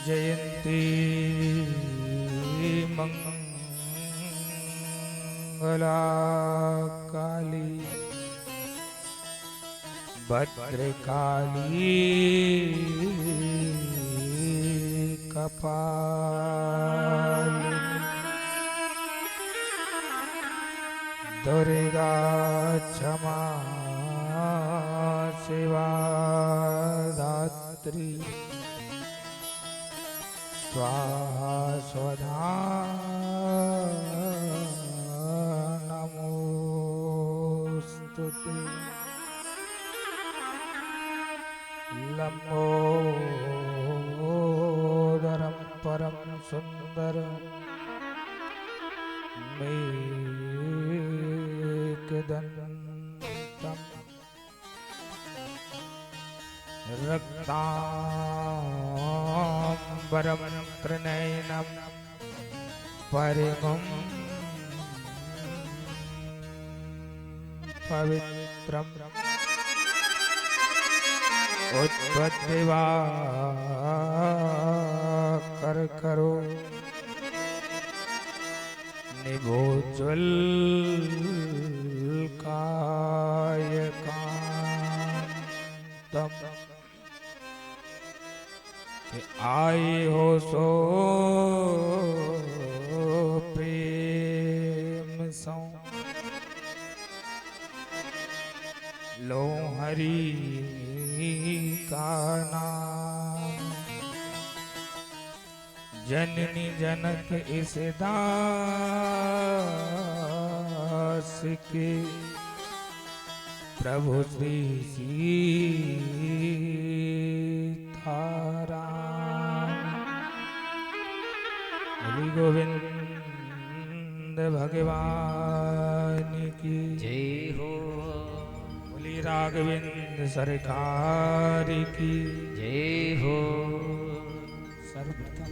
जयंती मंगला काली भद्रकाली कपालिनी दुर्गा क्षमा शिवा धात्री स्वाहा स्वधा नमोस्तुते लंबोदरं परम सुंदर मेघदंतं रक्तांबरं त्रिनयनं परमं पवित्रं उद्भद्दिवाकर करो निभोज्वल कायकांतम कि आए हो सो प्रेम सो लो हरि का नाम जननी जनक इस दास के प्रभु श्री सीताराम हरि गोविंद भगवान की जय हो। बोली राघवेंद्र सरकार की जय हो। सर्वप्रथम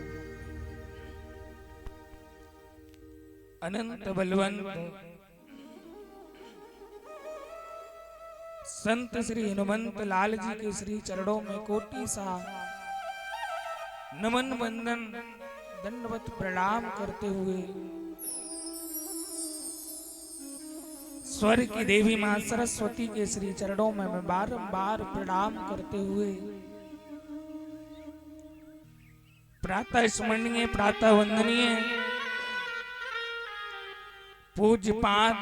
अनंत बलवंत संत श्री हनुमंत लाल जी के श्री चरणों में कोटि सा नमन वंदन दंडवत प्रणाम करते हुए स्वर्ग की देवी मां सरस्वती के श्री चरणों में मैं बारंबार प्रणाम करते हुए प्रातः स्मरणीय प्रातः वंदनीय पूज्य पाद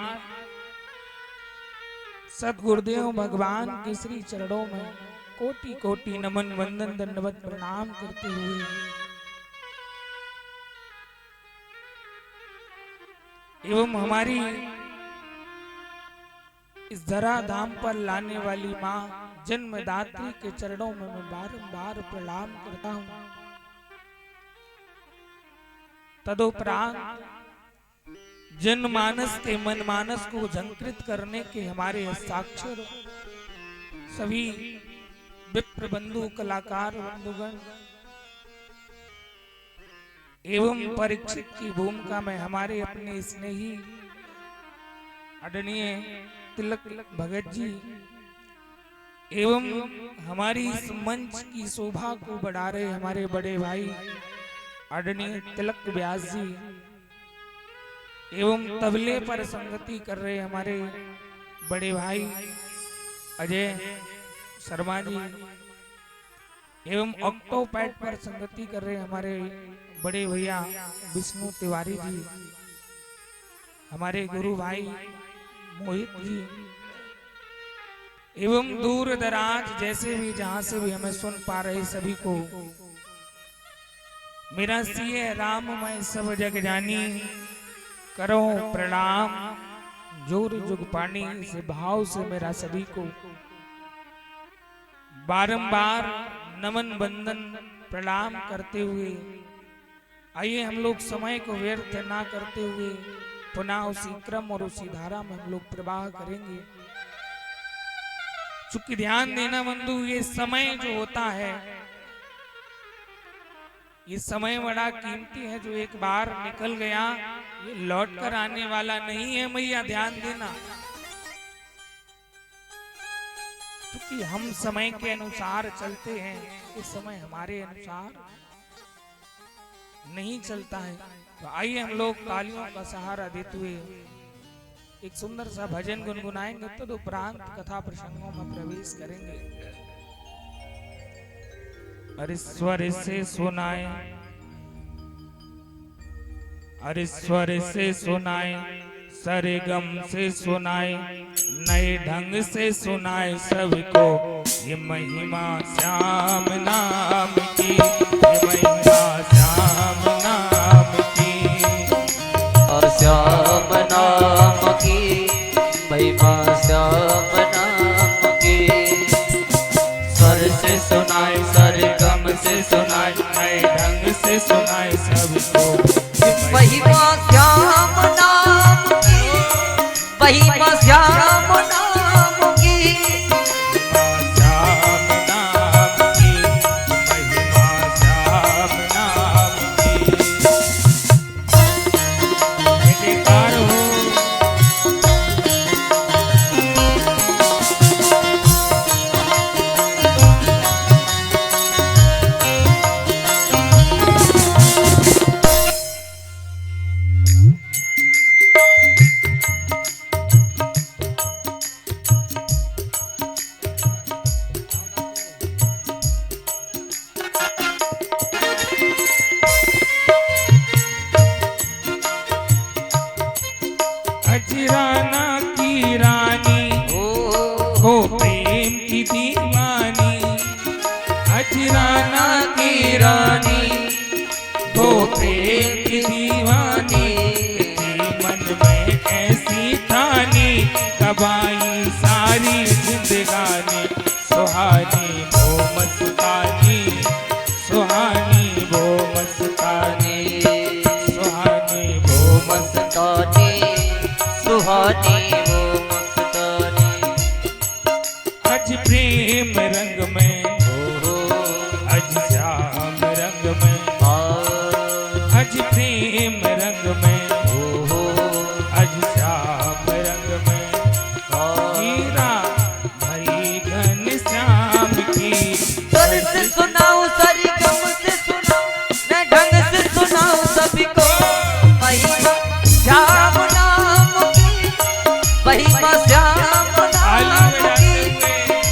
सदगुरुदेव भगवान के श्री चरणों में कोटि कोटि नमन वंदन दंडवत प्रणाम करते हुए एवं हमारी इस धरा धाम पर लाने वाली मां जन्मदात्री के चरणों में मैं बारंबार प्रणाम करता हूं। तदोपरांत जनमानस के मनमानस को झंकृत करने के हमारे हस्ताक्षर सभी विप्र बंधु कलाकार बंधुगण एवं परीक्षित की भूमिका में हमारे अपने स्नेही आदरणीय तिलक भगत जी एवं हमारी इस मंच की शोभा को बढ़ा रहे हमारे बड़े भाई आदरणीय तिलक व्यास जी एवं तबले पर संगति कर रहे हमारे बड़े भाई अजय शर्मा जी एवं ऑक्टोपैड पर संगति कर रहे हमारे बड़े भैया विष्णु तिवारी जी, हमारे गुरु भाई मोहित जी एवं दूर दराज जैसे भी जहां से भी हमें सुन पा रहे सभी को मेरा सिए राम मैं सब जग जानी करो प्रणाम जोर जुग पानी से भाव से मेरा सभी को बारंबार नमन बंदन प्रणाम करते हुए आइए हम लोग समय को व्यर्थ ना करते हुए पुनः उसी क्रम और उसी धारा में हम लोग प्रवाह करेंगे। चूंकि ध्यान देना बंधु, ये समय जो होता है ये समय बड़ा कीमती है, जो एक बार निकल गया ये लौट कर आने वाला नहीं है। मैया ध्यान देना, क्योंकि हम समय के अनुसार चलते हैं, इस समय हमारे अनुसार नहीं चलता है। तो आइए हम लोग तालियों का सहारा देते हुए एक सुंदर सा भजन गुनगुनाएंगे, तो उपरांत कथा प्रसंगों में प्रवेश करेंगे। अरे स्वर से सुनाए, अरे स्वर से सुनाए, सरगम से सुनाए, नए ढंग से सुनाए सबको ये महिमा श्याम नाम की, ये महिमा श्याम नाम की। और श्याम नाम की महिमा, श्याम नाम की। स्वर से सुनाए, सरगम से सुनाए, नए ढंग से सुनाए सबको महिमा श्याम नाम की, महिमा श्याम नाम की। श्याम नाम की, महिमा श्याम नाम की। जयकार हो। अजराना की रानी हो प्रेम की दीवानी, अजराना की रानी हो प्रेम की दीवानी। मन में ऐसी ठानी, कबाई सारी जिंदगानी, सुहानी वो मस्तानी, सुहानी वो मस्तानी, सुहानी वो मस्तानी, सुहानी वो मस्तानी। आज प्रेम रंग में, आज श्याम रंग में, आज प्रेम रंग में, आज श्याम रंग में। हीरा भई घन श्याम की। स्वर से सुनाओ, सरगम से सुनाओ, मैं ढंग से सुनाओ सबको महिमा श्याम नाम की, महिमा श्याम नाम की,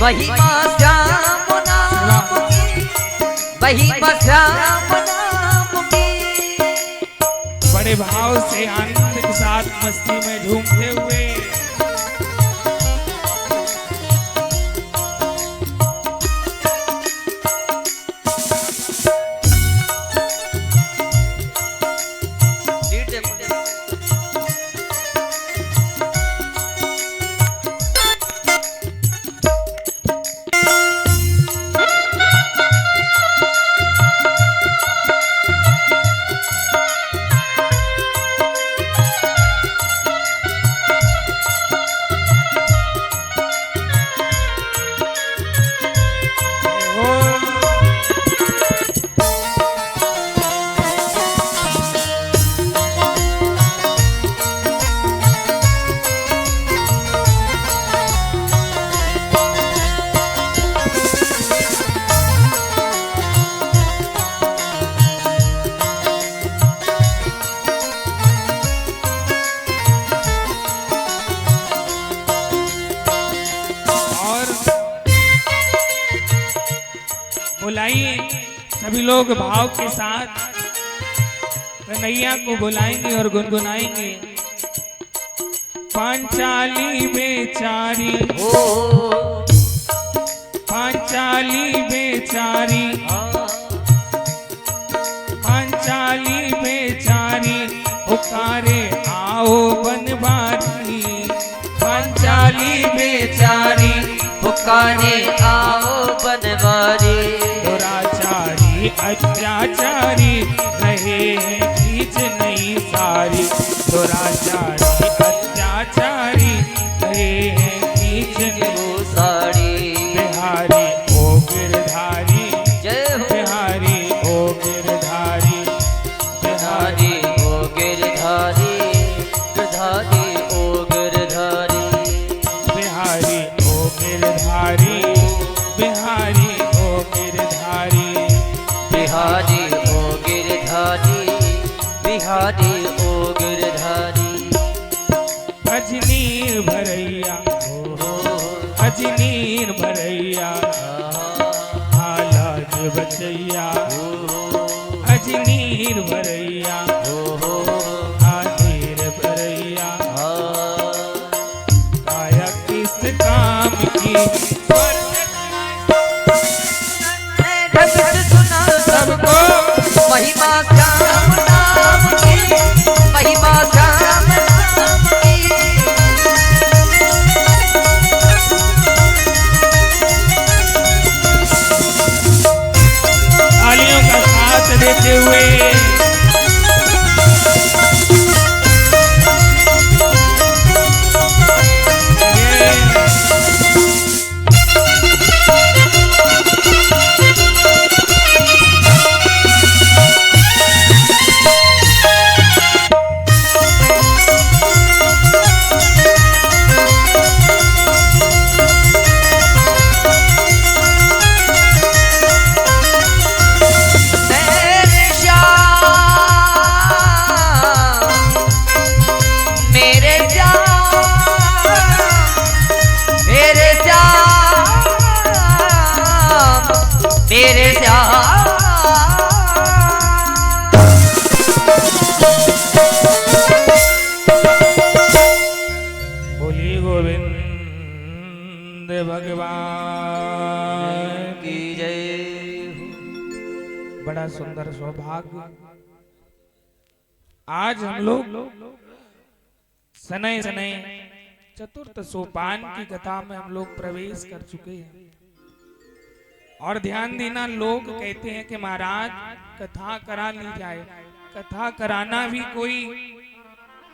महिमा श्याम नाम की, महिमा श्याम नाम की। बड़े भाव से आनंद के साथ मस्ती में झूमते हुए बुलाइए सभी लोग भाव के साथ कन्हैया को बुलाएंगे और गुनगुनाएंगे। पांचाली बेचारी हो, पांचाली बेचारी, पांचाली बेचारी पुकारे आओ बनवारी। पांचाली बेचारी पुकारे आओ बनवारी। दुराचारी अत्याचारी रहे हैं खींच नहीं सारी। दुराचारी अत्याचारी रहे हैं खींच नहीं सारी। बिहारी ओ गिरधारी, जय हो बिहारी ओ गिरधारी, बिहारी ओ गिरधारी, गिरधारी ओ गिरधारी, बिहारी ओ गिरधारी, बिहारी ओ गिरधारी, बिहारी ओ गिरधारी, बिहारी ओ गिरधारी अजनीर भरैया अजनीर भरैया हालाज बचैया अजनीर भरैया हाथीर भरैया काया किस काम की सबको महिमा श्याम नाम की महिमा श्याम नाम की तालियों का साथ देते हुए मेरे श्याम बोली गोविंद भगवान की जय हो। बड़ा सुंदर सौभाग्य आज हम लोग शनै शनै चतुर्थ सोपान की कथा में हम लोग प्रवेश कर चुके हैं और ध्यान देना लोग कहते हैं कि महाराज कथा करा ली जाए। कथा कराना भी कोई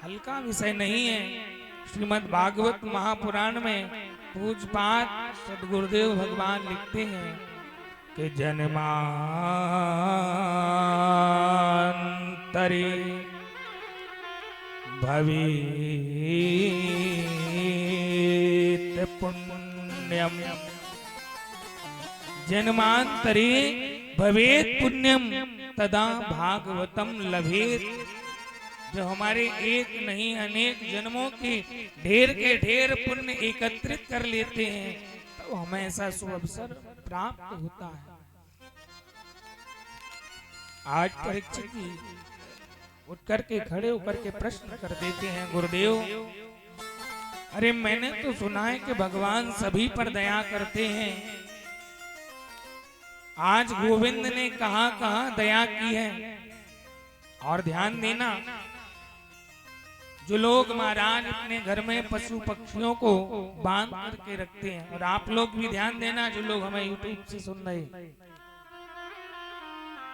हल्का विषय नहीं है। श्रीमद् भागवत महापुराण में पूज्यपाद सद्गुरुदेव भगवान लिखते हैं कि जन्मांतरे भवेत् पुण्यम जन्मांतरे भवेत् पुण्यम तदा भागवतम लभेत। जो हमारे एक नहीं अनेक जन्मों के ढेर पुण्य एकत्रित कर लेते हैं तो हमें ऐसा सुअवसर प्राप्त होता है। आज परीक्षित जी उठ करके खड़े होकर के प्रश्न कर देते हैं गुरुदेव अरे मैंने तो सुना है कि भगवान सभी पर दया करते हैं। आज गोविंद ने कहां कहां दया की है। और ध्यान देना जो लोग महाराज अपने घर में पशु पक्षियों को बांध करके रखते हैं और आप लोग भी ध्यान देना जो लोग हमें यूट्यूब से सुन रहे हैं।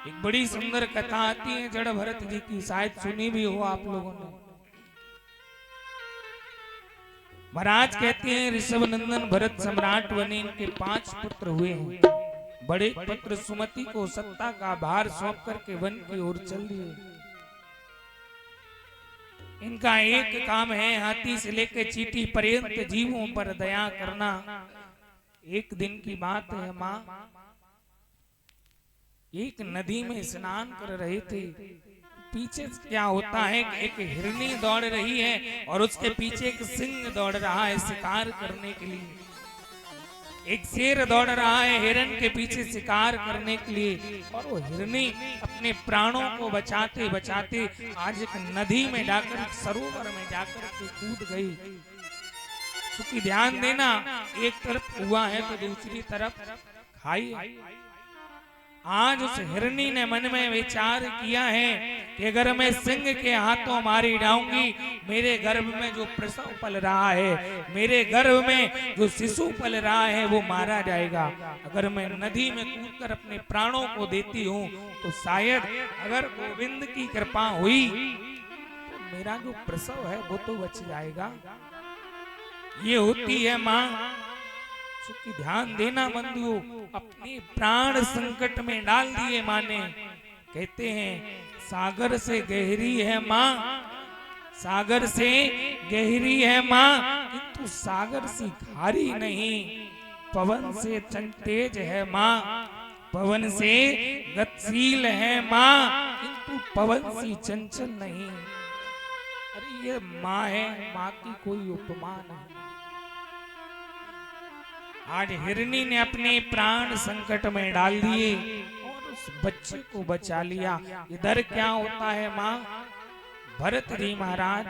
एक बड़ी सुंदर कथा आती है जड़ भरत जी की, शायद सुनी भी हो आप लोगों ने। महाराज कहते हैं ऋषभ नंदन भरत सम्राट बने, इनके 5 पुत्र हुए हैं। बड़े पुत्र सुमति को सत्ता का भार सौंप करके वन की ओर चल दिए। इनका एक काम है हाथी से लेकर चींटी पर्यंत जीवों पर दया करना। एक दिन की बात है माँ एक नदी में स्नान कर रहे थे। पीछे क्या होता है कि एक हिरनी दौड़ रही है और उसके पीछे एक सिंह दौड़ रहा है शिकार करने के लिए। एक शेर दौड़ रहा है हिरण के पीछे शिकार करने के लिए और वो हिरनी अपने प्राणों को बचाते बचाते आज एक नदी में जाकर सरोवर में जाकर के कूद गई। क्योंकि ध्यान देना एक तरफ कुआं है तो दूसरी तरफ खाई। आज उस हिरनी ने मन में विचार किया है कि अगर मैं सिंह के हाथों मारी जाऊंगी मेरे गर्भ में जो प्रसव पल रहा है, मेरे गर्भ में जो शिशु पल रहा है वो मारा जाएगा। अगर मैं नदी में कूदकर अपने प्राणों को देती हूँ तो शायद अगर गोविंद की कृपा हुई तो मेरा जो प्रसव है वो तो बच जाएगा। ये होती है माँ। कि ध्यान देना बंधुओं अपने प्राण संकट में डाल दिए माँ ने। कहते हैं सागर से गहरी है माँ, सागर से गहरी है माँ किंतु सागर सी खारी नहीं। पवन से तेज है माँ, पवन से गतिशील है माँ किंतु तू पवन सी चंचल नहीं। अरे ये माँ है, माँ की कोई उपमा नहीं। आज हिरनी ने अपने प्राण संकट में डाल दिए और उस बच्चे को बचा लिया। इधर क्या होता है माँ? भरत जी महाराज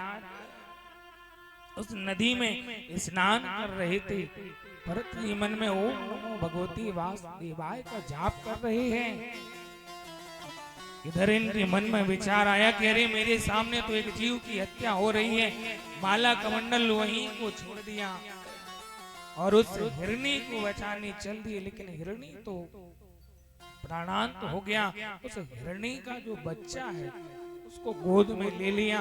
उस नदी में स्नान कर रहे थे। भरत जी मन में ओम नमो भगवती वासुदेवाय का जाप कर रहे हैं। इधर इनके मन में विचार आया कि अरे मेरे सामने तो एक जीव की हत्या हो रही है। माला कमंडल वहीं को छोड़ दिया और उस हिरनी को बचाने चल दिए, लेकिन हिरनी तो प्राणांत हो गया। उस हिरनी का जो बच्चा है उसको गोद में ले लिया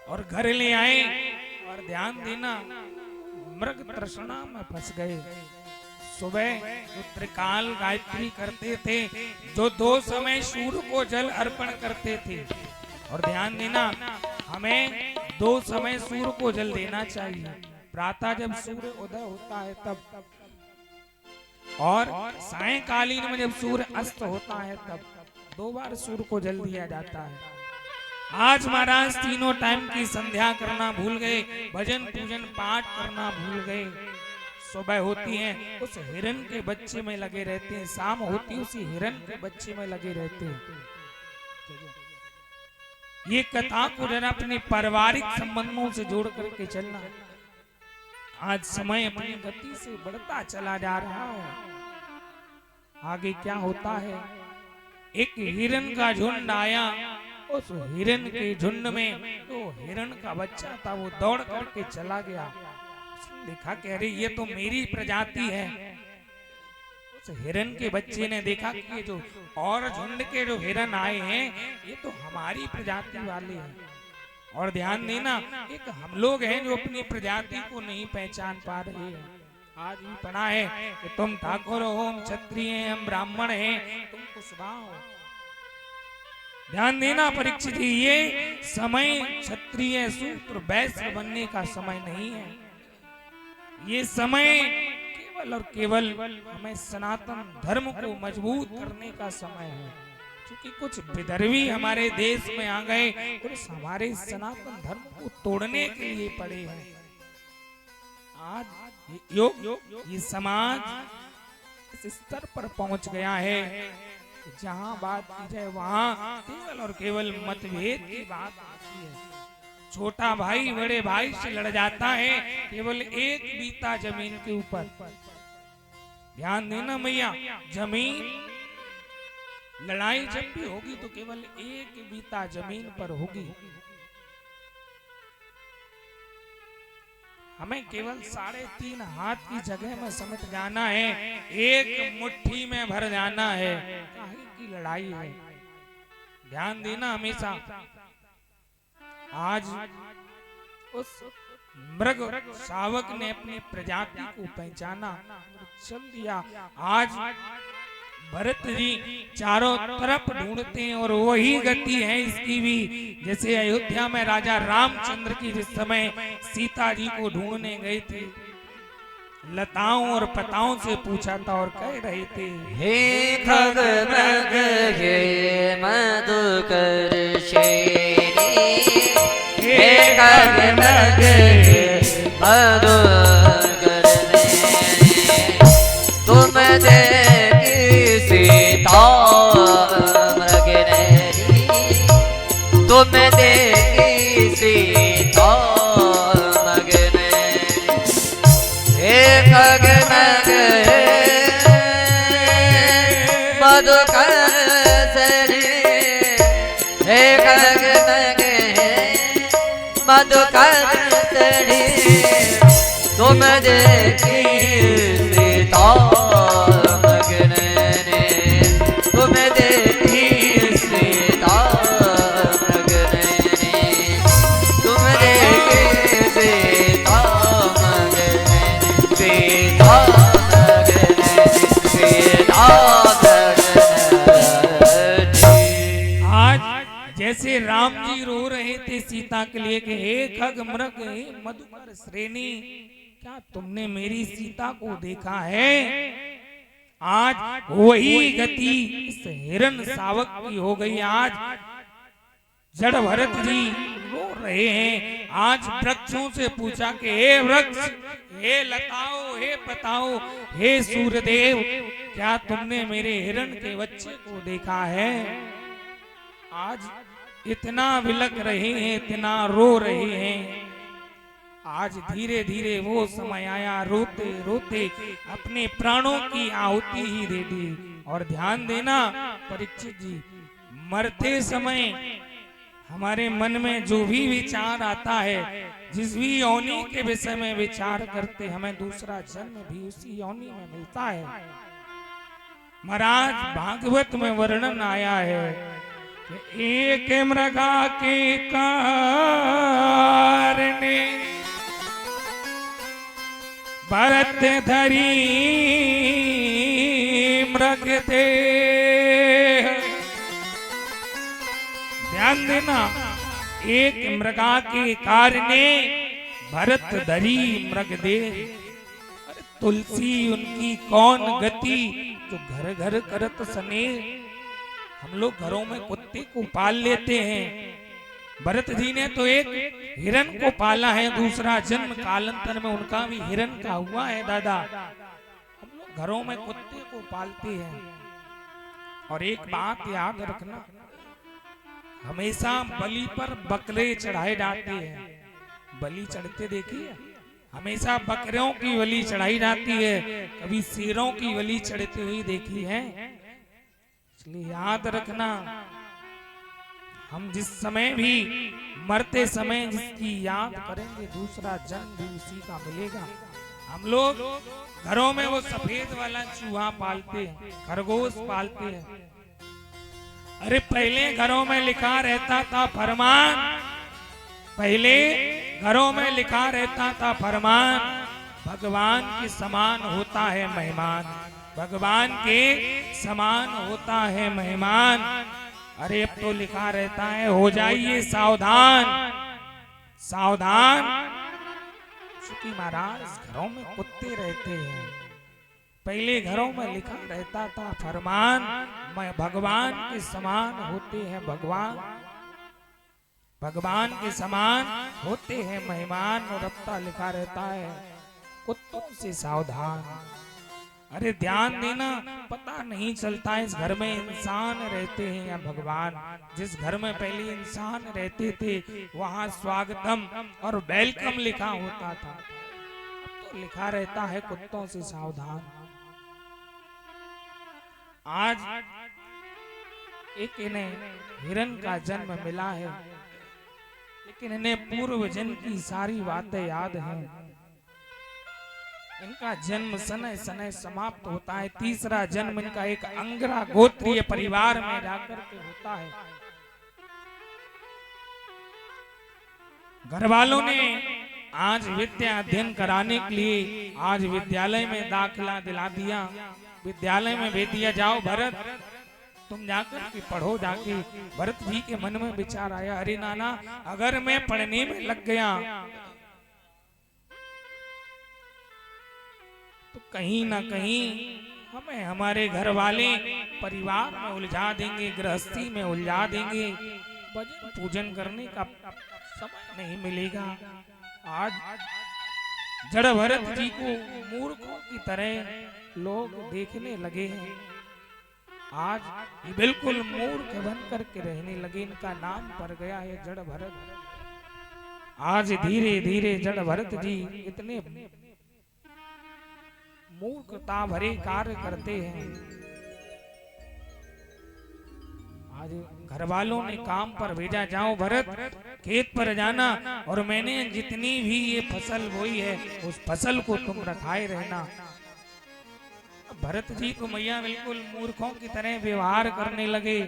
और घर ले आए। और ध्यान देना, मृग तृष्णा में फंस गए। सुबह जो त्रिकाल गायत्री करते थे, जो 2 समय सूर्य को जल अर्पण करते थे, और ध्यान देना हमें 2 समय सूर्य को जल देना चाहिए। प्रातः जब सूर्य उदय होता है तब, और सायंकालीन में जब सूर्य अस्त होता है तब 2 बार सूर्य को जल दिया जाता है। आज महाराज तीनों टाइम की संध्या करना भूल गए, भजन पूजन पाठ करना भूल गए। सुबह होती है उस हिरन के बच्चे में लगे रहते हैं, शाम होती उसी हिरन के बच्चे में लगे रहते हैं। ये कथा को जरा अपने पारिवारिक संबंधों से जोड़ करके चलना। आज समय अपनी गति से बढ़ता चला जा रहा है। आगे क्या होता है? एक हिरन का झुंड आया। उस हिरन के झुंड में तो हिरन का बच्चा था, वो दौड़ करके चला गया। उसने देखा कि अरे ये तो मेरी प्रजाति है। उस हिरन के बच्चे ने देखा कि ये जो और झुंड के जो हिरन आए हैं ये तो हमारी प्रजाति वाले हैं। और ध्यान देना, एक हम लोग हैं जो अपनी प्रजाति को नहीं पहचान पा रहे हैं। आज भी पढ़ा है कि तुम ठाकुर हो, हम क्षत्रिय हैं, हम ब्राह्मण हैं, तुम कुशवाहा हो। ध्यान देना परीक्षित, ये समय क्षत्रिय शूद्र वैश्य बनने का समय नहीं है। ये समय केवल और केवल हमें सनातन धर्म को मजबूत करने का समय है। क्योंकि कुछ विदर्भी हमारे देश में आ गए और हमारे सनातन धर्म को तोड़ने के लिए पड़े हैं। आज ये समाज इस स्तर पर पहुंच गया है, जहां बात की जाए वहां केवल और केवल मतभेद की बात आती है। छोटा भाई बड़े भाई से लड़ जाता है केवल एक बीता जमीन के ऊपर। ध्यान देना मैया, जमीन लड़ाई जब भी होगी तो केवल एक बीता जमीन पर होगी। हमें केवल 3.5 हाथ की जगह में समेट जाना है, एक मुट्ठी में भर जाना है। काहे की लड़ाई है? ध्यान देना हमेशा। आज उस मृग शावक ने अपनी प्रजाति को पहचाना, चल दिया। आज भरत जी चारों तरफ ढूंढते हैं और वही गति है इसकी भी। जैसे अयोध्या में राजा रामचंद्र की जिस समय सीता जी को ढूंढने गए थे, लताओं और पताओं से पूछा था और कह रहे थे, हे खगमग हे मधुकर शेनी, हे खगमग हे मधुकर शेनी, तुम देखी सीता मृगनयनी, तुम देखी सीता मृगनयनी, हे खगमग मधुकर शेनी, हे खगमग मधुकर शेनी, तुम देखी सीता मृगनयनी, तुम देखी सीता मृगनयनी, तुम देखी सीता मृगनयनी, सीता मृगनयनी, सीता मृगनयनी। आज जैसे राम जी रो रहे थे सीता के लिए कि हे खग मृग हे मधुकर श्रेणी, क्या तुमने मेरी सीता को देखा है? आज वही गति इस हिरण शावक की हो गई। आज जड़ भरत जी रो रहे हैं। आज वृक्षों से पूछा कि हे वृक्ष, हे लताओं, हे पताओं, हे सूर्यदेव, क्या तुमने मेरे हिरण के बच्चे को देखा है? आज इतना विलक रहे हैं, इतना रो रहे हैं। आज धीरे धीरे वो समय आया, रोते रोते अपने प्राणों की आहुति ही दे दी। और ध्यान देना परीक्षित जी, मरते समय हमारे मन में जो भी विचार आता है, जिस भी योनि के विषय में विचार करते, हमें दूसरा जन्म भी उसी योनि में मिलता है। महाराज भागवत में वर्णन आया है कि एक मृगा के कारणे भरत धरी मृग देह। ध्यान देना, एक मृगा के कारणे भरत धरी मृग देह। अरे तुलसी उनकी कौन गति, जो घर घर करत सने। हम लोग घरों में कुत्ते को पाल लेते हैं, भरत जी ने तो एक हिरण को पाला है। दूसरा जन्म कालांतर में उनका भी हिरण का हुआ है। दादा, हम लोग घरों में कुत्ते को पालते हैं। और एक बात याद रखना, हमेशा बलि पर बकरे चढ़ाए जाते हैं। बलि चढ़ते देखिए, हमेशा बकरियों की बलि चढ़ाई जाती है, कभी शेरों की बलि चढ़ती हुई देखी है? इसलिए याद रखना, हम जिस समय भी मरते समय जिसकी याद करेंगे, दूसरा जन्म भी उसी का मिलेगा। हम लोग घरों में वो सफेद वाला चूहा पालते हैं, खरगोश पालते हैं। अरे पहले घरों में लिखा रहता था फरमान, पहले घरों में लिखा रहता था फरमान, भगवान के समान होता है मेहमान, भगवान के समान होता है मेहमान। अरे अब तो लिखा रहता है हो जाइए सावधान, सावधान। क्योंकि महाराज घरों में कुत्ते रहते हैं, पहले घरों में लिखा रहता था फरमान, मैं भगवान के समान होते हैं भगवान, भगवान के समान होते हैं मेहमान। और अब लिखा रहता है कुत्तों से सावधान। अरे ध्यान देना, पता नहीं चलता इस घर में इंसान रहते हैं या भगवान। जिस घर में पहले इंसान रहते थे वहां स्वागतम और वेलकम लिखा होता था, अब तो लिखा रहता है कुत्तों से सावधान। आज एक इन्हें हिरण का जन्म मिला है, लेकिन इन्हें पूर्व जन्म की सारी बातें याद हैं। इनका जन्म सनय सनय समाप्त होता है। तीसरा जन्म इनका एक अंगरा गोत्रीय परिवार में जाकर के होता है। घर वालों ने आज विद्या अध्ययन कराने के लिए आज विद्यालय में दाखिला दिला दिया। विद्यालय में भेज दिया, जाओ भरत तुम जाकर के पढ़ो जाके। भरत जी के मन में विचार आया, अरे नाना, अगर मैं पढ़ने में लग गया तो कहीं ना कहीं हमें हमारे घर वाले परिवार में उलझा देंगे, गृहस्थी में उलझा देंगे, भजन पूजन करने का समय नहीं मिलेगा। आज जड़ भरत जी को मूर्खों की तरह लोग देखने लगे हैं। आज ये बिल्कुल मूर्ख बन करके रहने लगे। इनका नाम पड़ गया है जड़ भरत। आज धीरे धीरे जड़ भरत जी इतने मूर्खता भरे कार्य करते हैं। आज घर वालों ने काम पर भेजा, जाओ भरत खेत पर जाना और मैंने जितनी भी ये फसल बोई है उस फसल को तुम रखाए रहना। भरत जी को मैया बिल्कुल मूर्खों की तरह व्यवहार करने लगे।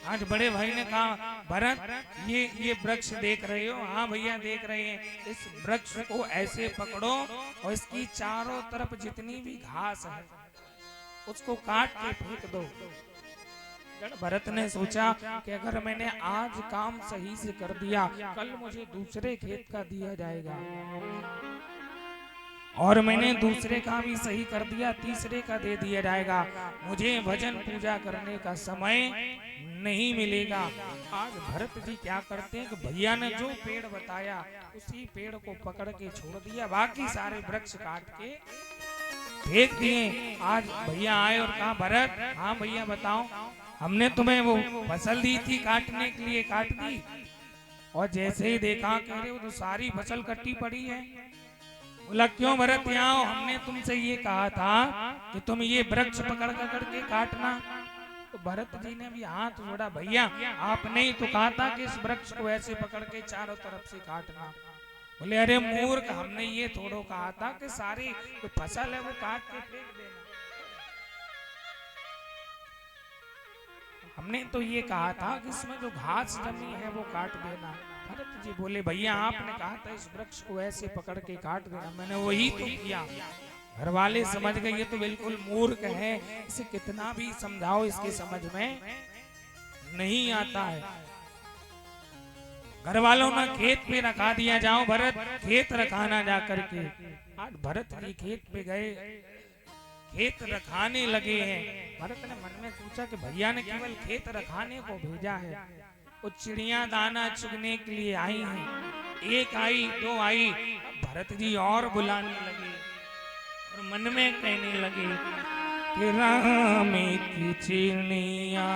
आज बड़े भाई ने कहा, भरत ये वृक्ष देख रहे हो? हाँ भैया देख रहे हैं। इस वृक्ष को ऐसे पकड़ो और इसकी चारों तरफ जितनी भी घास है उसको काट के फेंक दो। भरत ने सोचा कि अगर मैंने आज काम सही से कर दिया, कल मुझे दूसरे खेत का दिया जाएगा। और मैंने दूसरे का भी सही कर दिया, तीसरे का दे दिया जाएगा। मुझे भजन पूजा करने का समय नहीं मिलेगा। आज भरत जी क्या करते हैं कि भैया ने जो पेड़ बताया उसी पेड़ को पकड़ के छोड़ दिया, बाकी सारे वृक्ष काट के फेंक दिए। आज भैया आए और कहा भरत, हाँ भैया बताओ, हमने तुम्हें वो फसल दी थी काटने के लिए, काट दी। और जैसे ही देखा कह रहे हो तो सारी फसल कट्टी पड़ी है। बोला क्यों भरत यहाँ आओ, हमने तुमसे ये कहा था कि तुम ये वृक्ष पकड़ के काटना। तो भरत जी ने भी हाथ जोड़ा, भैया आपने ही तो कहा था कि इस वृक्ष को ऐसे पकड़ के चारों तरफ से काटना। बोले अरे मूर्ख, हमने ये थोड़ो कहा था कि सारी जो फसल है वो काट के फेंक देना, हमने तो ये कहा था कि इसमें जो घास जमी है वो काट देना। भरत जी बोले भैया आपने कहा था इस वृक्ष को ऐसे पकड़ के काट देना, मैंने वही तो किया। घर वाले समझ गए ये तो बिल्कुल मूर्ख है, इसे कितना भी समझाओ इसके समझ में नहीं आता है। घर वालों ने खेत पे रखा दिया, जाओ भरत खेत रखाना जा करके। आज भरत जी खेत पे गए, खेत रखाने लगे हैं। भरत ने मन में सोचा कि भैया ने केवल खेत रखाने को भेजा है, वो चिड़िया दाना चुगने के लिए आई हैं। एक आई, दो आई, भरत जी और बुलाने लगे और मन में कहने लगे कि राम की चिड़िया,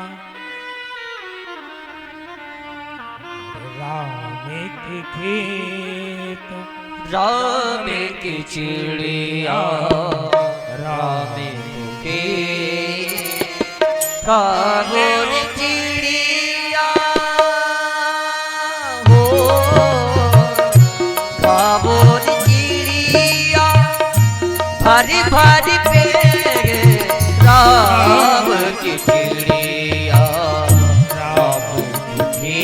राम के खेत, राम की चिड़िया, राम के कागोर चिड़िया हो, कागोर चिड़िया भारी भारी पेड़, राम की चिड़िया, राम की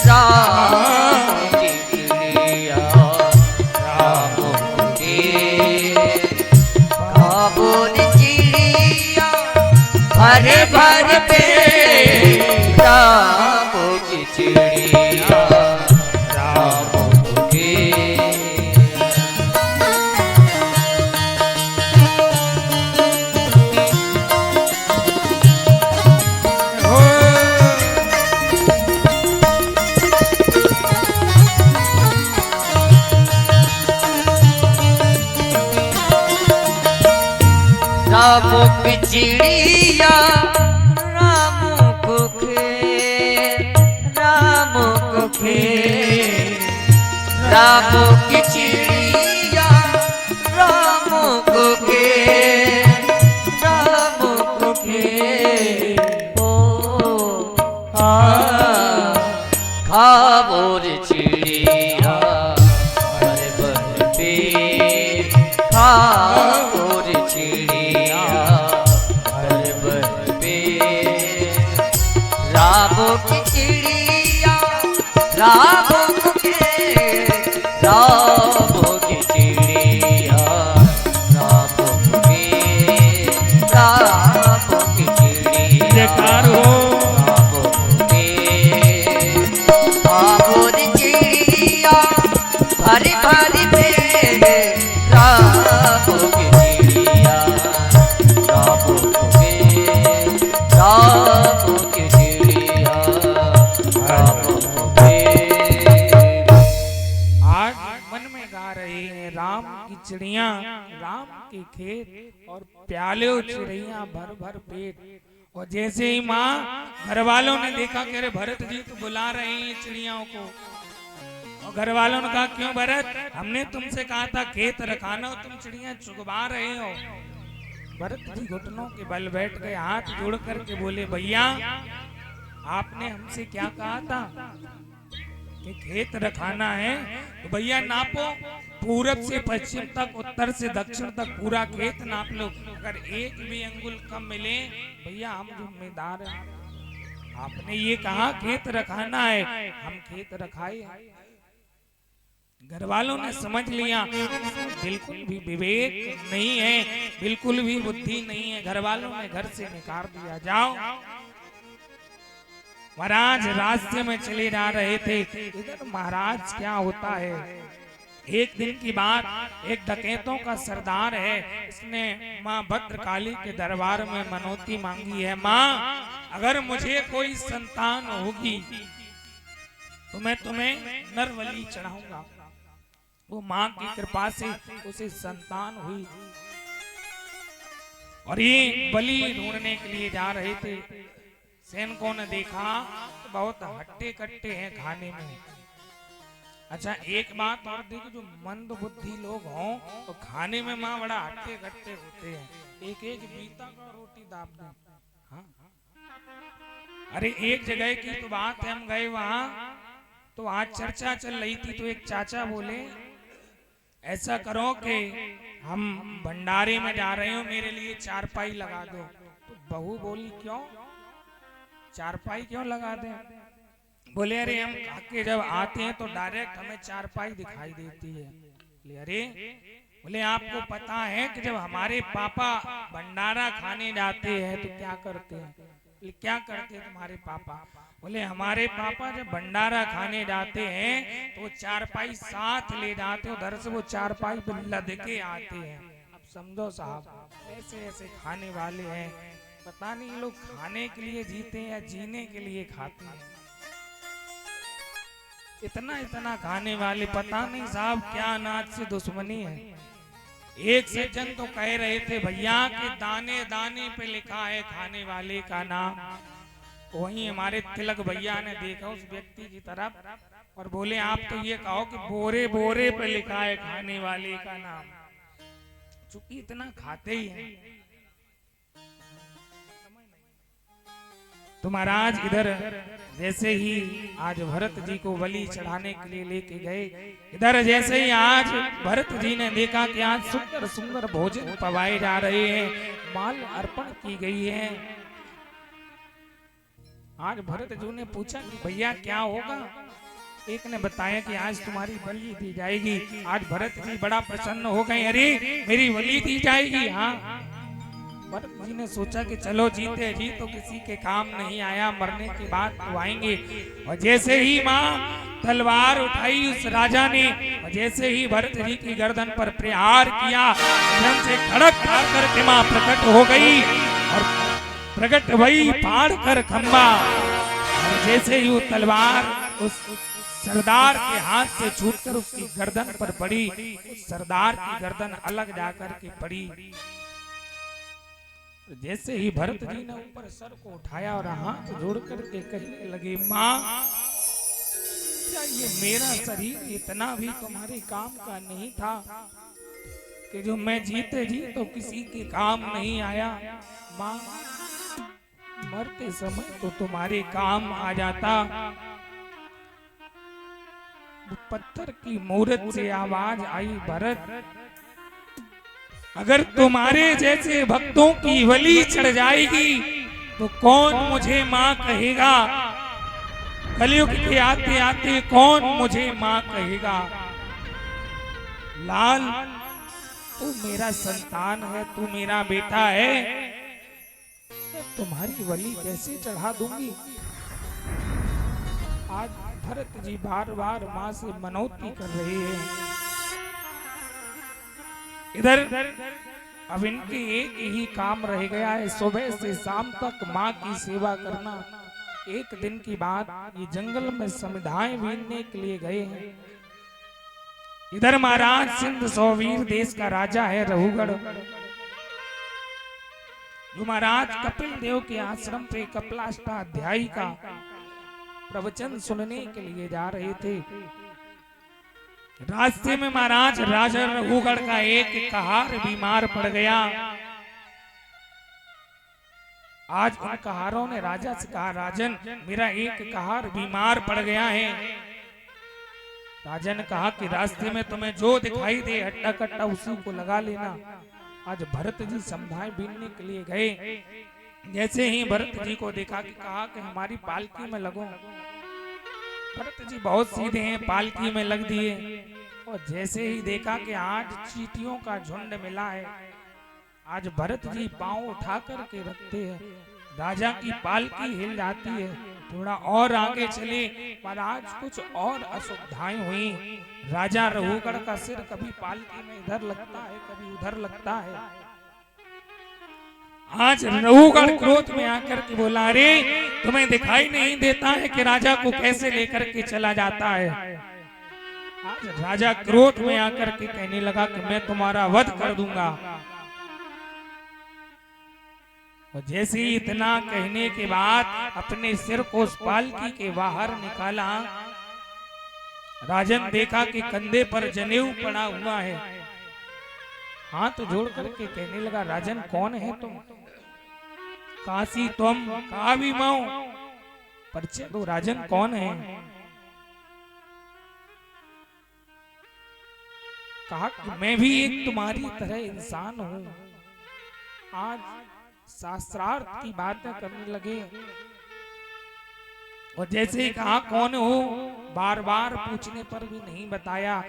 राम की चिड़िया, राम की काबुल चिड़िया भरे भरे पेड़, राम की चिड़िया, राम की राम की चिड़िया, राम को खेत, राम को खेत, राम की चिड़िया, राम को खेत, राम को खेत, ओ खाबोर चिड़िया भर भर पेट, खाबोर चिड़िया भर भर पेट, राम की चिड़िया, राम के राम की चिड़िया, राम के राम की चिड़िया, जयकार हो। राम के काबुल चिड़िया भरी भरी पेड़, राम की चिड़िया, राम की चिड़िया, राम के आज मन में गा रहे हैं राम की चिड़िया, राम के खेत और प्याले चिड़िया भर भर पेट। और जैसे ही माँ घर वालों ने देखा कि अरे भरत जी तो बुला रहे हैं चिड़ियाओं को, और घर वालों ने कहा क्यों भरत, हमने तुमसे कहा था खेत रखाना और तुम चिड़िया चुगवा रहे हो। भरत जी घुटनों के बल बैठ गए, हाथ जोड़ करके बोले भैया आपने हमसे क्या कहा था कि खेत रखाना है, तो भैया नापो, पूरब से पश्चिम तक, उत्तर से दक्षिण तक पूरा खेत नाप लो, अगर एक भी अंगुल कम मिले भैया हम जिम्मेदार हैं। आपने ये कहा खेत रखाना है, हम खेत रखाए। घर वालों ने समझ लिया बिल्कुल भी विवेक नहीं है, बिल्कुल भी बुद्धि नहीं है। घर वालों ने घर से निकाल दिया, जाओ। महाराज रास्ते में चले जा रहे थे, इधर महाराज क्या होता है एक दिन की बात, एक डकैतों का सरदार है, इसने माँ भद्रकाली के दरबार में मनौती मांगी है, माँ अगर मुझे कोई संतान होगी तो मैं तुम्हें नरबलि चढ़ाऊंगा। वो माँ की कृपा से उसे संतान हुई और ये बलि ढूंढने के लिए जा रहे थे। सैनिकों ने देखा तो बहुत हट्टे कट्टे हैं खाने में। अच्छा एक बात और देखो, जो मंद बुद्धि लोग हों तो खाने में माँ बड़ा हट्टे कट्टे होते हैं, एक एक बीता का रोटी दाब दो। हाँ अरे एक जगह की तो बात है, हम गए वहां तो आज चर्चा चल रही थी, तो एक चाचा बोले ऐसा करो कि हम भंडारे में जा रहे हो, मेरे लिए चारपाई लगा दो। तो बहू बोली क्यों चारपाई क्यों लगा दें? बोले अरे हम खाके जब आते हैं तो डायरेक्ट हमें चारपाई दिखाई देती है। बोले अरे, बोले आपको पता है कि जब हमारे पापा भंडारा खाने जाते हैं तो क्या करते हैं? बोले क्या करते हैं तुम्हारे पापा? बोले हमारे पापा जब भंडारा खाने जाते हैं तो वो चारपाई साथ ले जाते हैं, उधर से वो चारपाई पे लद के आते हैं। अब समझो साहब, ऐसे ऐसे खाने वाले हैं, पता नहीं ये लोग खाने के लिए जीते हैं या जीने के लिए खाते हैं। इतना इतना खाने वाले, पता नहीं साहब क्या अनाज से दुश्मनी है। एक सज्जन तो कह रहे थे भैया कि दाने दाने पे लिखा है खाने वाले का नाम। वहीं हमारे तिलक भैया ने देखा उस व्यक्ति की तरफ और बोले आप तो ये कहो कि बोरे बोरे पे लिखा है खाने वाले का नाम, चूंकि इतना खाते ही हैं। तो महाराज इधर जैसे ही आज भरत जी को बलि चढ़ाने के लिए लेके गए, इधर जैसे ही आज भरत जी ने देखा कि आज सुंदर सुंदर भोजन पवाए जा रहे हैं, माल अर्पण की गई है। आज भरत जी ने पूछा कि भैया क्या होगा? एक ने बताया कि आज तुम्हारी बलि दी जाएगी। आज भरत जी बड़ा प्रसन्न हो गए, अरे मेरी बलि दी जाएगी। हाँ, भरत जी ने सोचा कि चलो जीते जी तो किसी के काम नहीं आया, मरने के बाद तो आएंगे। और जैसे ही माँ तलवार उठाई उस राजा ने, और जैसे ही भरत जी की गर्दन पर प्रहार किया, एकदम से खड़क करके माँ प्रकट हो गई और प्रकट वही फाड़ कर खंबा। और जैसे ही वो तलवार उस सरदार के हाथ से छूटकर उसकी गर्दन पर पड़ी, सरदार की गर्दन अलग जाकर के पड़ी। जैसे ही भरत जी ने ऊपर सर को उठाया और हाथ जोड़ करके कहने लगे, माँ क्या ये मेरा शरीर इतना भी तुम्हारे काम का नहीं था कि जो मैं जीते जी तो किसी के काम नहीं आया? माँ मरते समय तो तुम्हारे काम आ जाता। पत्थर की मूरत से आवाज आई, भरत अगर तुम्हारे जैसे भक्तों की बलि चढ़ जाएगी तो कौन मुझे माँ कहेगा? कलयुग के आते आते कौन मुझे माँ कहेगा? लाल तू मेरा संतान है, तू मेरा बेटा है, तुम्हारी बलि कैसे चढ़ा दूंगी? आज भरत जी बार बार माँ से मनौती कर रहे हैं। इधर अब इनके एक ही काम रह गया है, सुबह से शाम तक माँ की सेवा करना। एक दिन की बात, ये जंगल में समिधाएं बीनने के लिए गए हैं। इधर महाराज सिंध सौवीर देश का राजा है रघुगढ़, जो महाराज कपिल देव के आश्रम पे कपिलाष्टाध्यायी का प्रवचन सुनने के लिए जा रहे थे। रास्ते में महाराज राजा रघुगढ़ का एक कहार बीमार पड़ गया। आज उन कहारों ने राजा से कहा, राजन मेरा एक कहार बीमार पड़ गया है। राजा ने कहा कि रास्ते में तुम्हें जो दिखाई दे हट्टा कट्टा उसी को लगा लेना। आज भरत जी समिधाएं बीनने के लिए गए। जैसे ही भरत जी को देखा कि कहा कि हमारी पालकी में लगो। भरत जी बहुत सीधे हैं, पालकी में लग दिए। और जैसे ही देखा कि आज चींटियों का झुंड मिला है, आज भरत जी पांव उठा करके रखते हैं, राजा की पालकी हिल जाती है। थोड़ा और आगे चले महाराज, कुछ और असुविधाएं हुई। राजा रघुगढ़ का सिर कभी पालकी में इधर लगता है, कभी उधर लगता है। आज रघुगढ़ क्रोध में आकर के बोला, अरे तुम्हें दिखाई नहीं देता है कि राजा को कैसे लेकर के चला जाता है। आज राजा क्रोध में आकर के कहने लगा कि मैं तुम्हारा वध कर दूंगा। और जैसे ही इतना कहने के बाद अपने सिर को उस पालकी के बाहर निकाला, राजन देखा कि कंधे पर जनेऊ पड़ा हुआ है। हाथ जोड़ करके कहने लगा, राजन कौन है तुम? काशी तुम, कहा भी माओ, परिचय दो, राजन कौन है? कहा कि मैं भी एक तुम्हारी तरह इंसान हूं। आज शास्त्रार्थ की बातें करने लगे और जैसे ही कहा कौन हो, बार बार पूछने पर भी नहीं बताया,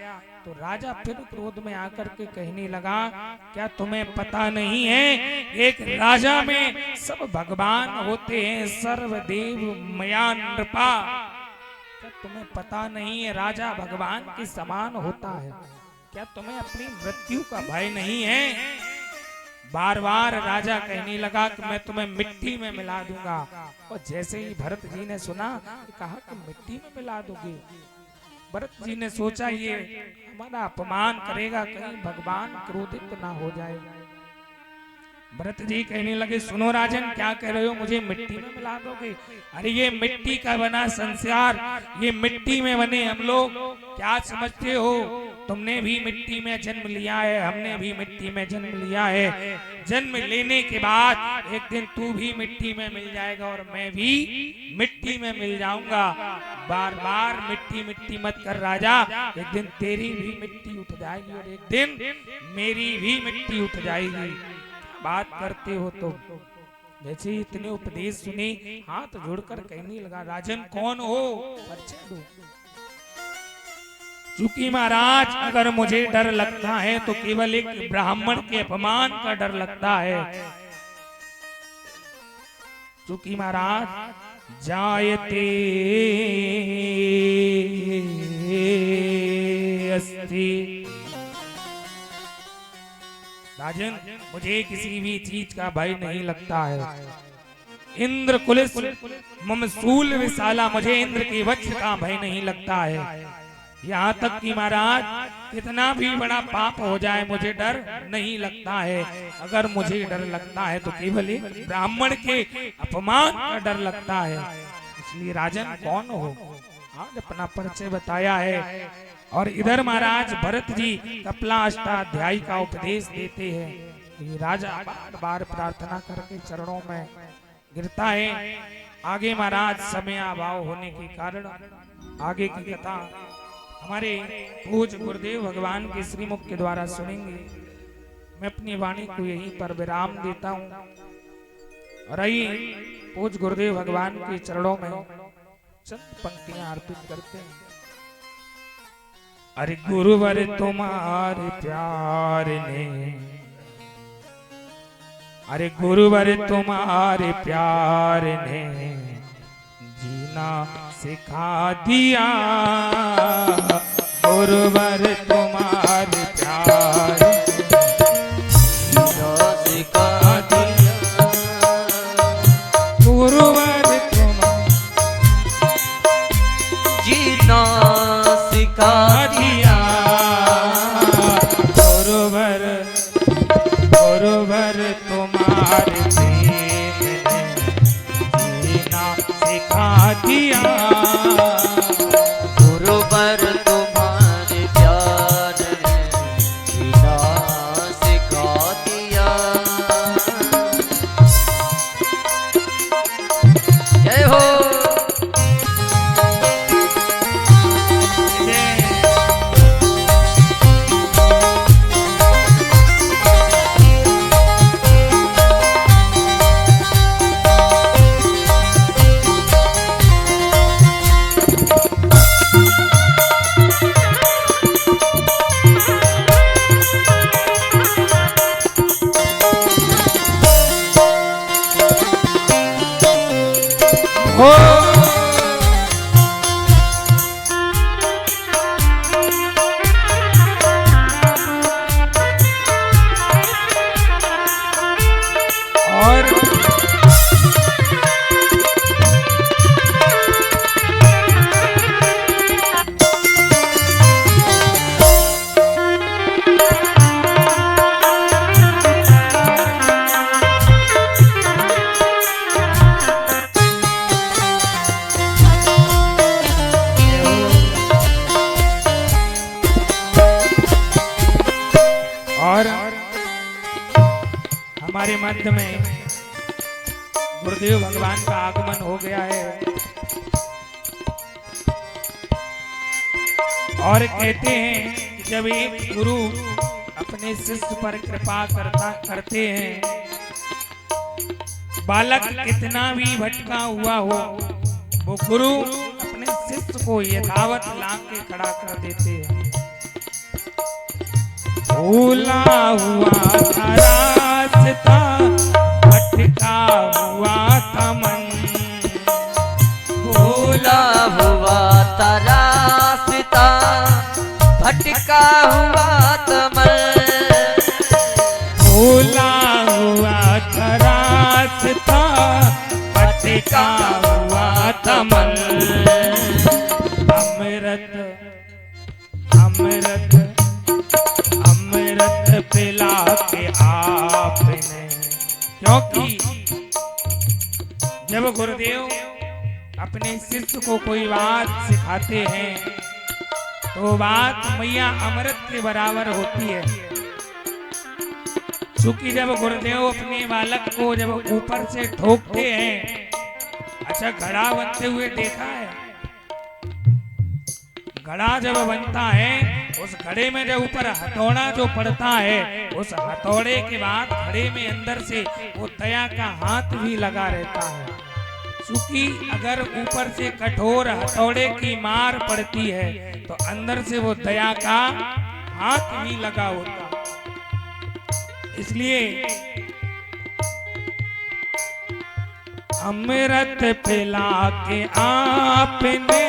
तो राजा फिर क्रोध में आकर के कहने लगा, क्या तुम्हें पता नहीं है एक राजा में सब भगवान होते हैं, सर्वदेव मया नृपा। क्या तुम्हें पता नहीं है राजा भगवान के समान होता है? क्या तुम्हें अपनी मृत्यु का भय नहीं है? बार बार राजा कहने लगा कि मैं तुम्हें मिट्टी में मिला दूंगा। और जैसे ही भरत जी ने सुना, कहा कि मिट्टी में मिला दोगे? भरत जी ने सोचा ये हमारा अपमान करेगा, कहीं भगवान क्रोधित ना हो जाए। भरत जी कहने लगे, सुनो राजन, क्या कह रहे हो, मुझे मिट्टी में मिला दोगे? अरे ये मिट्टी का बना संसार, ये मिट्टी में बने हम लोग, क्या समझते हो? तुमने भी मिट्टी में जन्म लिया है, हमने भी मिट्टी में जन्म लिया है। जन्म लेने के बाद एक दिन तू भी मिट्टी में मिल जाएगा और मैं भी मिट्टी में मिल जाऊंगा। बार बार मिट्टी मिट्टी मत कर राजा, एक दिन तेरी भी मिट्टी उठ जाएगी और एक दिन मेरी भी मिट्टी उठ जाएगी। बात करते हो तो जैसे इतने उपदेश सुने, हाथ जोड़कर कहने लगा, राजन कौन हो, परिचय दो। चूंकि महाराज अगर मुझे डर लगता है तो केवल एक ब्राह्मण के अपमान का डर लगता है। चूंकि महाराज जायते अस्ति, राजन मुझे किसी भी चीज का भय नहीं लगता है। इंद्र कुलिस ममसूल विशाला, मुझे इंद्र के वज्र का भय नहीं लगता है। यहाँ तक कि महाराज कितना भी बड़ा पाप हो जाए मुझे डर नहीं लगता है। अगर मुझे डर लगता है तो केवल एक ब्राह्मण के अपमान का डर लगता है। इसलिए राजन कौन हो, आज अपना परिचय बताया है। और इधर महाराज भरत जी कपिलाष्टाध्यायी का उपदेश देते हैं। ये राजा बार बार प्रार्थना करके चरणों में गिरता है। आगे महाराज समय अभाव होने के कारण आगे की कथा हमारे पूज्य गुरुदेव भगवान के श्रीमुख के द्वारा सुनेंगे। मैं अपनी वाणी को यहीं पर विराम देता हूँ और आइए पूज्य गुरुदेव भगवान के चरणों में चंद पंक्तियां अर्पित करते हैं। अरे गुरुवर तुम्हारे प्यार ने, अरे गुरुवर तुम्हारे प्यार ने जीना सिखा दिया। गुरुवर तुम्हारे प्यार जीना सिखा दिया। गुरुवर तुम जीना सिखा दिया। गुरुवर गुरुवर तुम्हारे प्रेम ने जीना सिखा दिया। गुरुवर तुम्हारे प्यार ने जीना सिखा दिया। जय हो। हो मध्य में गुरुदेव भगवान का आगमन हो गया है और कहते हैं कि जब एक गुरु अपने शिष्य पर कृपा करते हैं, बालक कितना भी भटका हुआ हो, वो गुरु अपने शिष्य को यथावत लाके खड़ा कर देते हैं। भूला हुआ था रास्ता, भटका हुआ था मन, भूला हुआ था रास्ता, भटका हुआ था मन, भूला हुआ था रास्ता, भटका हुआ था मन। अमृत अमृत अमृत पिला के आपने, क्योंकि जब गुरुदेव अपने शिष्य को कोई बात सिखाते हैं तो बात मैया अमृत के बराबर होती है। क्योंकि जब गुरुदेव अपने बालक को जब ऊपर से ठोकते हैं, अच्छा घड़ा बनते हुए देखा है? घड़ा जब बनता है, उस घड़े में जब ऊपर हथौड़ा जो पड़ता है, उस हथौड़े के बाद घड़े में अंदर से वो दया का हाथ भी लगा रहता है। क्योंकि अगर ऊपर से कठोर हथौड़े की मार पड़ती है तो अंदर से वो दया का हाथ भी लगा होता। इसलिए अमृत पिला के आपने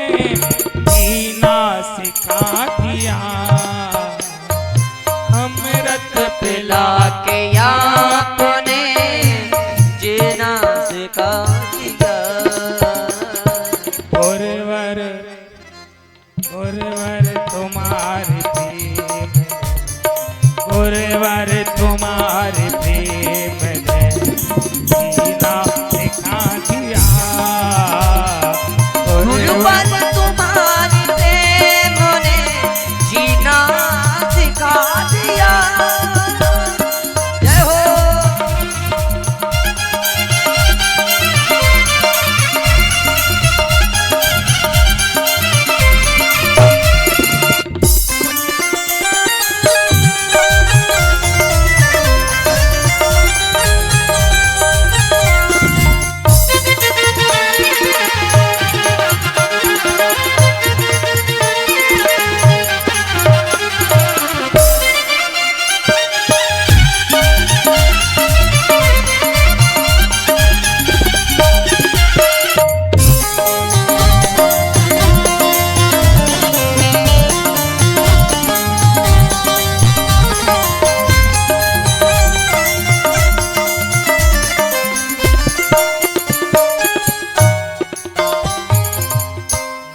जीना सिखा दिया, अमृत पिला के आपने जीना सिखा दिया। गुरुवर गुरुवर तुम्हारे प्रेम, गुरुवर तुम्हारे प्रेम ने जीना सिखा दिया, गुरुवर तुम्हारे प्रेम ने जीना सिखा दिया। जय हो।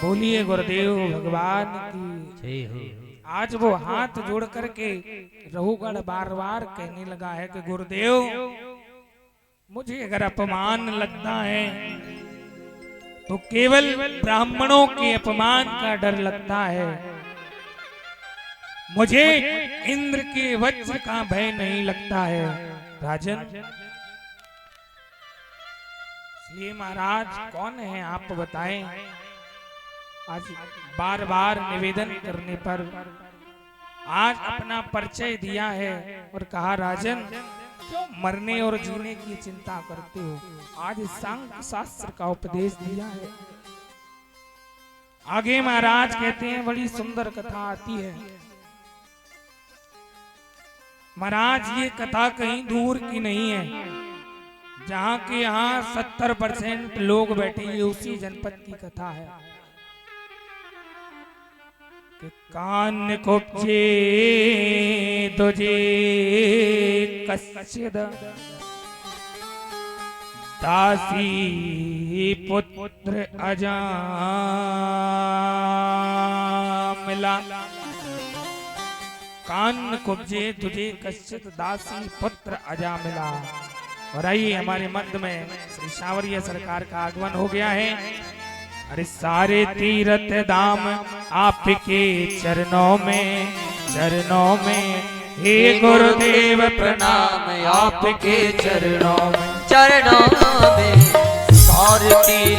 बोलिए गुरुदेव भगवान की जय हो। आज वो हाथ जोड़ करके रघुगढ़ बार बार कहने लगा है कि गुरुदेव मुझे अगर अपमान लगता है तो केवल ब्राह्मणों के अपमान का डर लगता है, मुझे इंद्र के वज्र का भय नहीं लगता है। राजन, इसलिए महाराज कौन है आप बताएं। आज बार बार निवेदन करने पर आज अपना परिचय दिया है और कहा राजन क्यों मरने और जीने की चिंता करते हो, आज सांख्य शास्त्र का उपदेश दिया है। आगे महाराज कहते हैं बड़ी सुंदर कथा आती है। महाराज ये कथा कहीं दूर की नहीं है, जहाँ के यहाँ 70% लोग बैठे ये उसी जनपद की कथा है। कि कान कुब्जे तुझे कश्चिद दासी पुत्र अजा मिला, कान कुब्जे तुझे कश्चित दासी पुत्र अजा मिला। और आइए हमारे मध्य में श्री सांवरिया सरकार का आगमन हो गया है। अरे सारे तीर्थ धाम आपके चरणों में हे गुरुदेव प्रणाम आपके चरणों में। चरणों में भारती